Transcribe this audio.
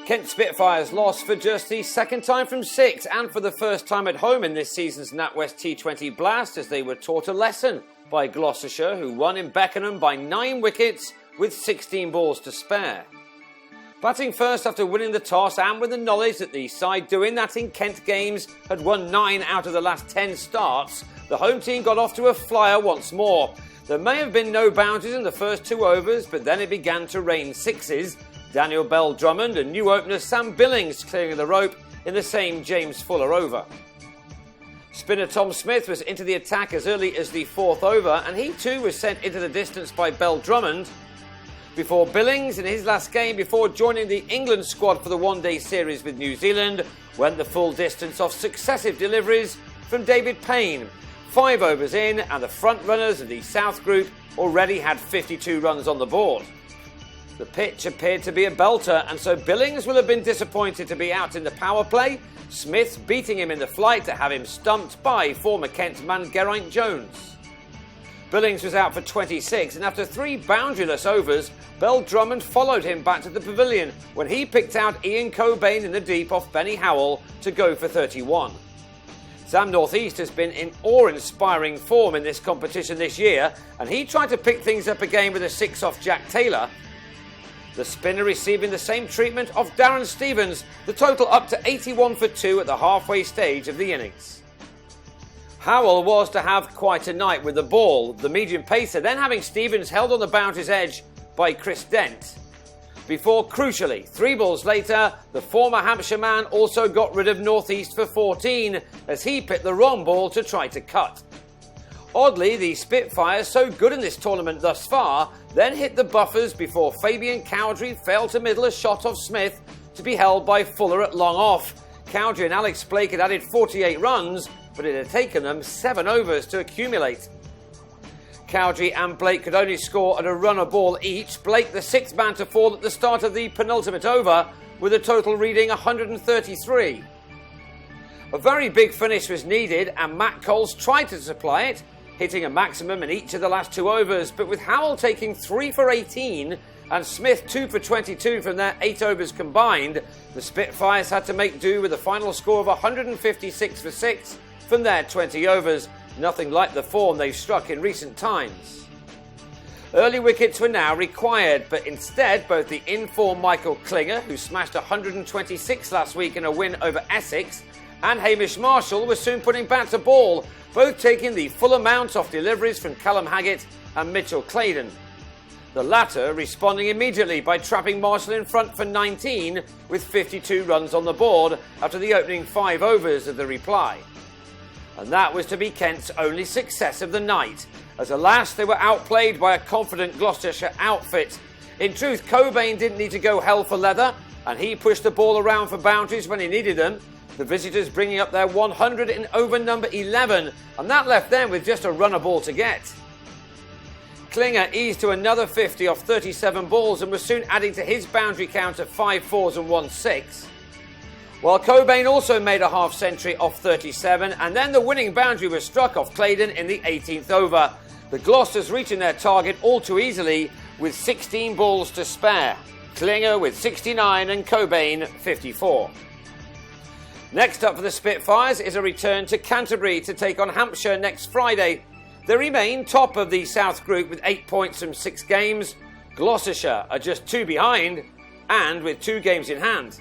Kent Spitfires lost for just the second time from 6 and for the first time at home in this season's NatWest T20 blast, as they were taught a lesson by Gloucestershire, who won in Beckenham by 9 wickets with 16 balls to spare. Batting first after winning the toss and with the knowledge that the side doing that in Kent games had won 9 out of the last 10 starts, the home team got off to a flyer once more. There may have been no boundaries in the first 2 overs, but then it began to rain sixes. Daniel Bell-Drummond and new opener Sam Billings clearing the rope in the same James Fuller over. Spinner Tom Smith was into the attack as early as the 4th over, and he too was sent into the distance by Bell-Drummond before Billings, in his last game before joining the England squad for the one-day series with New Zealand, went the full distance off successive deliveries from David Payne. 5 overs in, and the front runners of the South Group already had 52 runs on the board. The pitch appeared to be a belter, and so Billings will have been disappointed to be out in the power play, Smith beating him in the flight to have him stumped by former Kent man Geraint Jones. Billings was out for 26, and after 3 boundaryless overs, Bell-Drummond followed him back to the pavilion when he picked out Ian Cobain in the deep off Benny Howell to go for 31. Sam Northeast has been in awe-inspiring form in this competition this year, and he tried to pick things up again with a 6 off Jack Taylor. The spinner receiving the same treatment of Darren Stevens, the total up to 81 for 2 at the halfway stage of the innings. Howell was to have quite a night with the ball, the medium pacer then having Stevens held on the boundary's edge by Chris Dent. Before, crucially, 3 balls later, the former Hampshire man also got rid of Northeast for 14 as he picked the wrong ball to try to cut. Oddly, the Spitfires, so good in this tournament thus far, then hit the buffers before Fabian Cowdrey failed to middle a shot off Smith to be held by Fuller at long off. Cowdrey and Alex Blake had added 48 runs, but it had taken them 7 overs to accumulate. Cowdrey and Blake could only score at a run a ball each. Blake, the 6th man to fall at the start of the penultimate over, with a total reading 133. A very big finish was needed, and Matt Coles tried to supply it, hitting a maximum in each of the last 2 overs, but with Howell taking 3 for 18 and Smith 2 for 22 from their 8 overs combined, the Spitfires had to make do with a final score of 156 for 6 from their 20 overs, nothing like the form they've struck in recent times. Early wickets were now required, but instead both the in-form Michael Klinger, who smashed 126 last week in a win over Essex, and Hamish Marshall were soon putting bat to ball, both taking the full amount off deliveries from Callum Haggett and Mitchell Claydon. The latter responding immediately by trapping Marshall in front for 19 with 52 runs on the board after the opening 5 overs of the reply. And that was to be Kent's only success of the night, as alas they were outplayed by a confident Gloucestershire outfit. In truth, Cobain didn't need to go hell for leather, and he pushed the ball around for boundaries when he needed them. The visitors bringing up their 100 in over number 11, and that left them with just a runner ball to get. Klinger eased to another 50 off 37 balls and was soon adding to his boundary count of 5 fours and 1 6. While Cobain also made a half century off 37, and then the winning boundary was struck off Claydon in the 18th over. The Gloucesters reaching their target all too easily with 16 balls to spare. Klinger with 69 and Cobain 54. Next up for the Spitfires is a return to Canterbury to take on Hampshire next Friday. They remain top of the South Group with 8 points from 6 games. Gloucestershire are just 2 behind and with 2 games in hand.